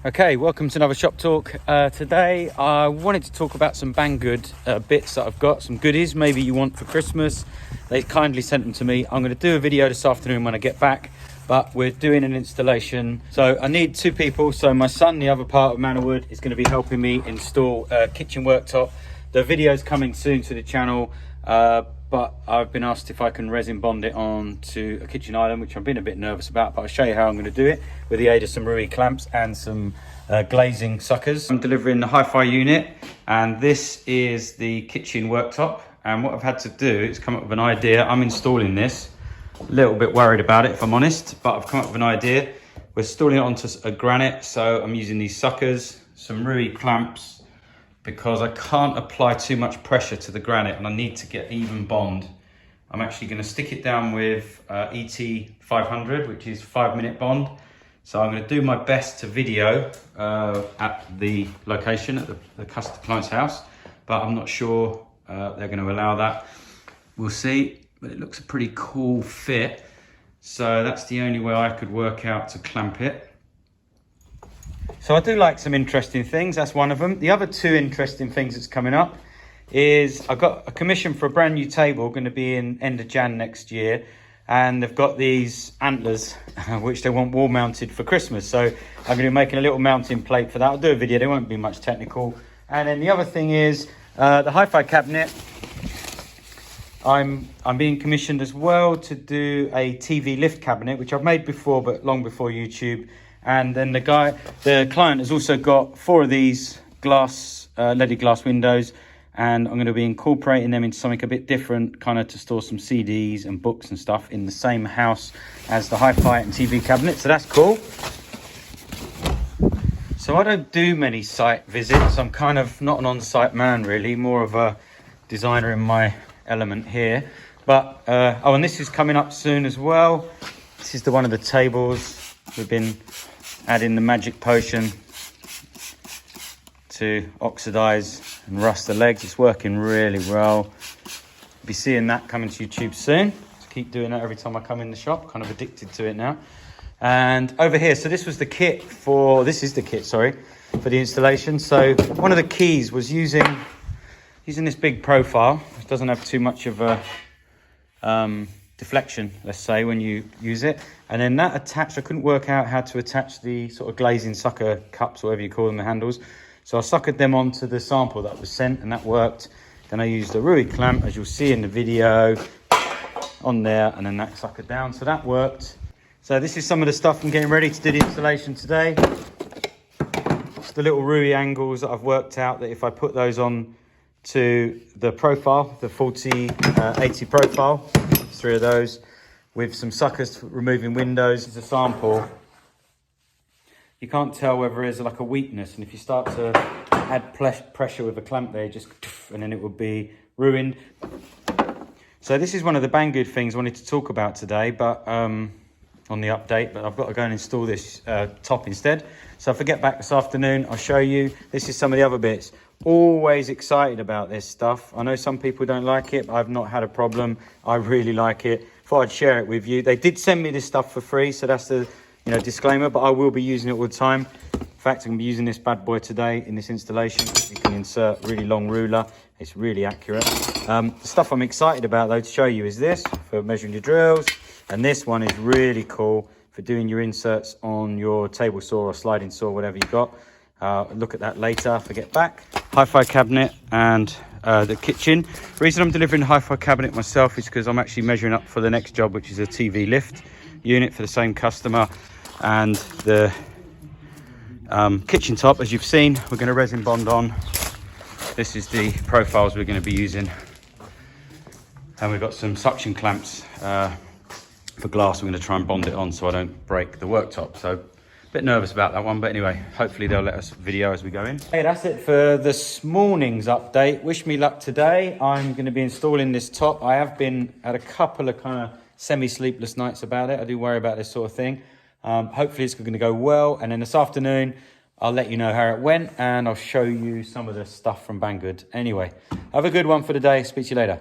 Okay, welcome to another shop talk. Today I wanted to talk about some Banggood bits that I've got, some goodies maybe you want for Christmas. They kindly sent them to me. I'm going to do a video this afternoon when I get back, but we're doing an installation. So I need two people. So my son, the other part of Manorwood, is going to be helping me install a kitchen worktop. The video's coming soon to the channel, but I've been asked if I can resin bond it on to a kitchen island, which I've been a bit nervous about, but I'll show you how I'm going to do it with the aid of some Rui clamps and some glazing suckers. I'm delivering the hi-fi unit, and this is the kitchen worktop. And what I've had to do is come up with an idea. I'm installing this, a little bit worried about it if I'm honest, but I've come up with an idea. We're installing it onto a granite, so I'm using these suckers, some Rui clamps, because I can't apply too much pressure to the granite and I need to get even bond. I'm actually going to stick it down with ET 500, which is 5-minute bond. So I'm going to do my best to video at the location, at the client's house, but I'm not sure they're going to allow that. We'll see, but it looks a pretty cool fit. So that's the only way I could work out to clamp it. So I do like some interesting things, that's one of them. The other two interesting things that's coming up is I've got a commission for a brand new table, going to be in end of Jan next year. And they've got these antlers, which they want wall mounted for Christmas. So I'm going to be making a little mounting plate for that. I'll do a video, there won't be much technical. And then the other thing is the hi-fi cabinet. I'm being commissioned as well to do a TV lift cabinet, which I've made before, but long before YouTube. And then the client has also got 4 of these leaded glass windows, and I'm going to be incorporating them into something a bit different, kind of to store some CDs and books and stuff in the same house as the hi-fi and TV cabinet. So that's cool. So I don't do many site visits. I'm kind of not an on-site man really, more of a designer in my element here. But oh, and this is coming up soon as well. This is one of the tables. We've been adding the magic potion to oxidize and rust the legs. It's working really well. Be seeing that coming to YouTube soon. Just keep doing that every time I come in the shop. Kind of addicted to it now. And over here, so this is the kit for the installation. So one of the keys was using this big profile, which doesn't have too much of a deflection, let's say, when you use it. And then that attached, I couldn't work out how to attach the sort of glazing sucker cups, whatever you call them, the handles. So I suckered them onto the sample that was sent, and that worked. Then I used a Rui clamp, as you'll see in the video, on there, and then that suckered down. So that worked. So this is some of the stuff I'm getting ready to do the installation today. It's the little Rui angles that I've worked out, that if I put those on to the profile, the 40-80 profile, 3 of those, with some suckers for removing windows. It's a sample. You can't tell whether there's like a weakness, and if you start to add pressure with a clamp there, just and then it will be ruined. So this is one of the Banggood things I wanted to talk about today, but on the update, but I've got to go and install this top instead. So if I get back this afternoon, I'll show you. This is some of the other bits. Always excited about this stuff. I know some people don't like it, but I've not had a problem. I really like it. Thought I'd share it with you. They did send me this stuff for free, so that's the disclaimer, but I will be using it all the time. In fact, I'm going to be using this bad boy today in this installation. You can insert really long ruler. It's really accurate. The stuff I'm excited about though to show you is this for measuring your drills, and this one is really cool for doing your inserts on your table saw or sliding saw, whatever you got. Look at that later if I get back. Hi-fi cabinet and the kitchen. The reason I'm delivering the hi-fi cabinet myself is because I'm actually measuring up for the next job, which is a TV lift unit for the same customer. And the kitchen top, as you've seen, we're going to resin bond on. This is the profiles we're going to be using, and we've got some suction clamps for glass. We're going to try and bond it on so I don't break the worktop. So a bit nervous about that one, but anyway, hopefully they'll let us video as we go in. Hey, that's it for this morning's update. Wish me luck today. I'm going to be installing this top. I have been at a couple of kind of semi-sleepless nights about it. I do worry about this sort of thing. Hopefully it's going to go well, and then this afternoon I'll let you know how it went, and I'll show you some of the stuff from Banggood. Anyway, have a good one for the day. Speak to you later.